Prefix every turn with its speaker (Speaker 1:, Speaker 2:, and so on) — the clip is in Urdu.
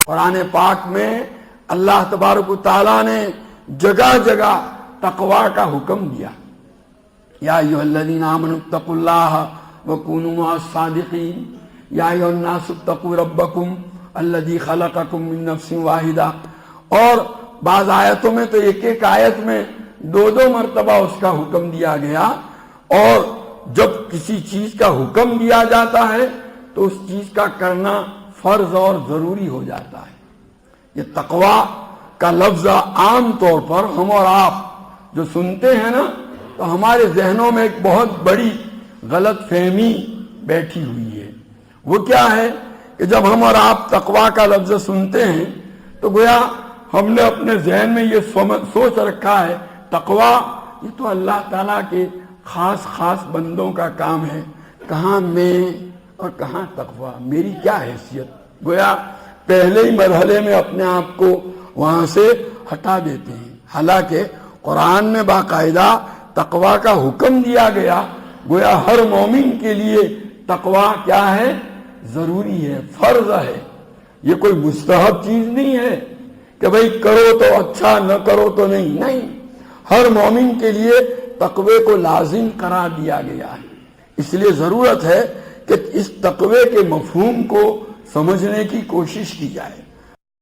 Speaker 1: قرآن پاک میں اللہ تبارک و تعالیٰ نے جگہ جگہ تقوی کا حکم دیا. یا ایھا الذین آمنوا اتقوا اللہ وکونوا مع الصادقین یا ایھا الناس اتقوا ربکم الذی خلقکم من نفس واحدہ. اور بعض آیتوں میں تو ایک ایک آیت میں دو دو مرتبہ اس کا حکم دیا گیا. اور جب کسی چیز کا حکم دیا جاتا ہے تو اس چیز کا کرنا فرض اور ضروری ہو جاتا ہے. یہ تقوی کا لفظ عام طور پر ہم اور آپ جو سنتے ہیں نا تو ہمارے ذہنوں میں ایک بہت بڑی غلط فہمی بیٹھی ہوئی ہے. وہ کیا ہے کہ جب ہم اور آپ تقوی کا لفظ سنتے ہیں تو گویا ہم نے اپنے ذہن میں یہ سوچ رکھا ہے تقوی یہ تو اللہ تعالیٰ کے خاص خاص بندوں کا کام ہے. کہاں میں اور کہاں تقوی، میری کیا حیثیت. گویا پہلے ہی مرحلے میں اپنے آپ کو وہاں سے ہٹا دیتے ہیں. حالانکہ قرآن میں باقاعدہ تقوی کا حکم دیا گیا. گویا ہر مومن کے لیے تقوی کیا ہے؟ ضروری ہے، فرض ہے. یہ کوئی مستحب چیز نہیں ہے کہ بھئی کرو تو اچھا نہ کرو تو نہیں. ہر مومن کے لیے تقوی کو لازم قرار دیا گیا ہے. اس لیے ضرورت ہے کہ اس تقوی کے مفہوم کو سمجھنے کی کوشش کی جائے.